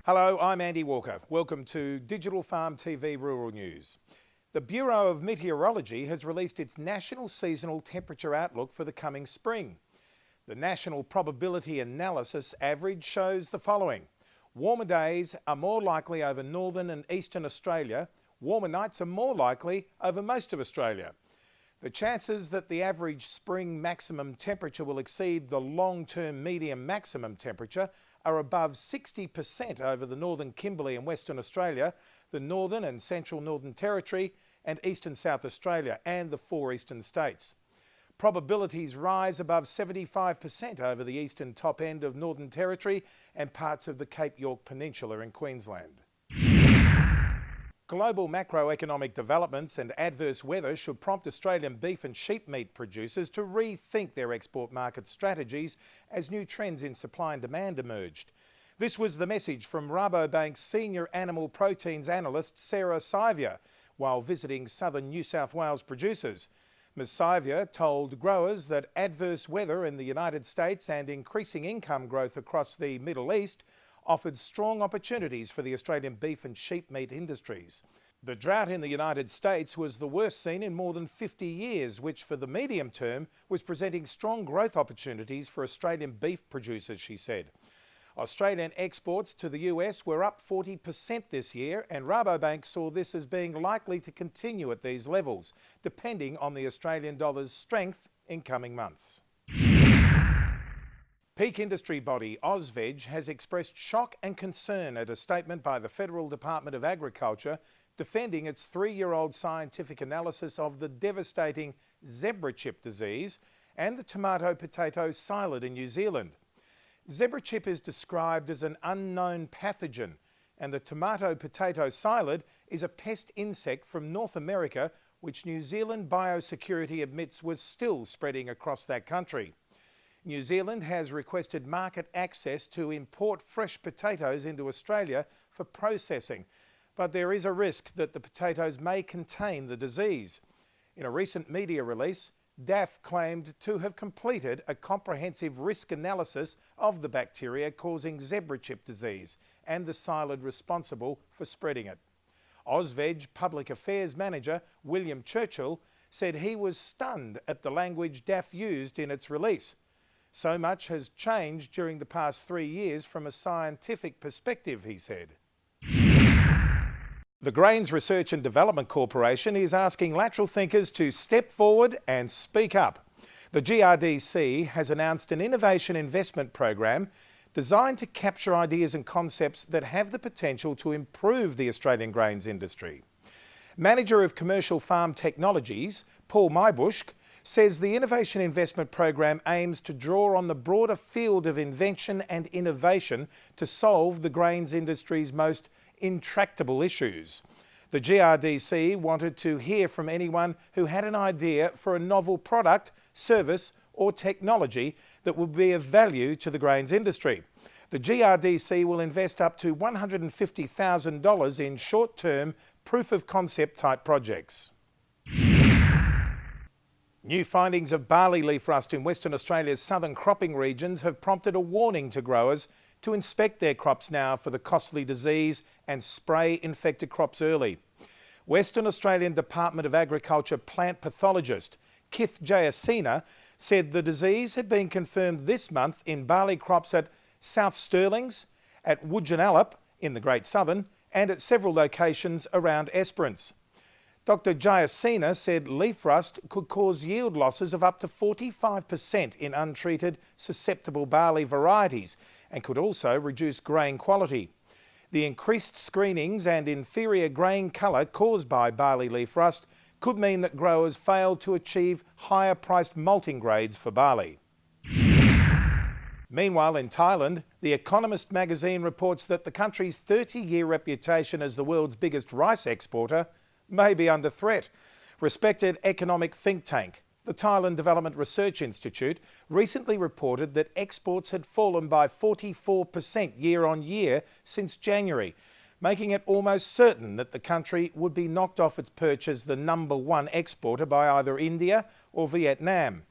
Hello, I'm Andy Walker. Welcome to Digital Farm TV Rural News. The Bureau of Meteorology has released its national seasonal temperature outlook for the coming spring. The National Probability Analysis average shows the following. Warmer days are more likely over northern and eastern Australia. Warmer nights are more likely over most of Australia. The chances that the average spring maximum temperature will exceed the long-term medium maximum temperature are above 60% over the northern Kimberley and Western Australia, the Northern and Central Northern Territory and Eastern South Australia and the 4 eastern states. Probabilities rise above 75% over the eastern top end of Northern Territory and parts of the Cape York Peninsula in Queensland. Global macroeconomic developments and adverse weather should prompt Australian beef and sheep meat producers to rethink their export market strategies as new trends in supply and demand emerged. This was the message from Rabobank's senior animal proteins analyst Sarah Sivia while visiting southern New South Wales producers. Ms Sivia told growers that adverse weather in the United States and increasing income growth across the Middle East offered strong opportunities for the Australian beef and sheep meat industries. The drought in the United States was the worst seen in more than 50 years, which for the medium term was presenting strong growth opportunities for Australian beef producers, she said. Australian exports to the US were up 40% this year, and Rabobank saw this as being likely to continue at these levels, depending on the Australian dollar's strength in coming months. Peak industry body AusVeg has expressed shock and concern at a statement by the Federal Department of Agriculture defending its 3-year-old scientific analysis of the devastating zebra chip disease and the tomato-potato psyllid in New Zealand. Zebra chip is described as an unknown pathogen, and the tomato-potato psyllid is a pest insect from North America which New Zealand biosecurity admits was still spreading across that country. New Zealand has requested market access to import fresh potatoes into Australia for processing, but there is a risk that the potatoes may contain the disease. In a recent media release, DAF claimed to have completed a comprehensive risk analysis of the bacteria causing zebra chip disease and the psyllid responsible for spreading it. AusVeg Public Affairs Manager William Churchill said he was stunned at the language DAF used in its release. So much has changed during the past 3 years from a scientific perspective, he said. The Grains Research and Development Corporation is asking lateral thinkers to step forward and speak up. The GRDC has announced an innovation investment program designed to capture ideas and concepts that have the potential to improve the Australian grains industry. Manager of Commercial Farm Technologies, Paul Mybushk, says the Innovation Investment Program aims to draw on the broader field of invention and innovation to solve the grains industry's most intractable issues. The GRDC wanted to hear from anyone who had an idea for a novel product, service or technology that would be of value to the grains industry. The GRDC will invest up to $150,000 in short-term proof of concept type projects. New findings of barley leaf rust in Western Australia's southern cropping regions have prompted a warning to growers to inspect their crops now for the costly disease and spray infected crops early. Western Australian Department of Agriculture plant pathologist Kith Jayasena said the disease had been confirmed this month in barley crops at South Stirlings, at Woodjanallop in the Great Southern and at several locations around Esperance. Dr Jayasena said leaf rust could cause yield losses of up to 45% in untreated susceptible barley varieties and could also reduce grain quality. The increased screenings and inferior grain colour caused by barley leaf rust could mean that growers failed to achieve higher priced malting grades for barley. Meanwhile, in Thailand, The Economist magazine reports that the country's 30-year reputation as the world's biggest rice exporter may be under threat. Respected economic think tank, the Thailand Development Research Institute, recently reported that exports had fallen by 44% year on year since January, making it almost certain that the country would be knocked off its perch as the #1 exporter by either India or Vietnam.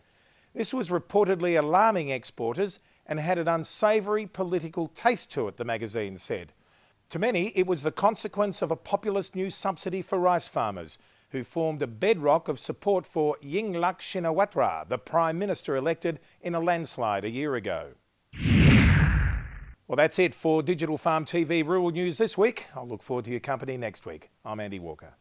This was reportedly alarming exporters and had an unsavoury political taste to it, the magazine said. To many, it was the consequence of a populist new subsidy for rice farmers, who formed a bedrock of support for Yingluck Shinawatra, the Prime Minister elected in a landslide a year ago. Well, that's it for Digital Farm TV Rural News this week. I'll look forward to your company next week. I'm Andy Walker.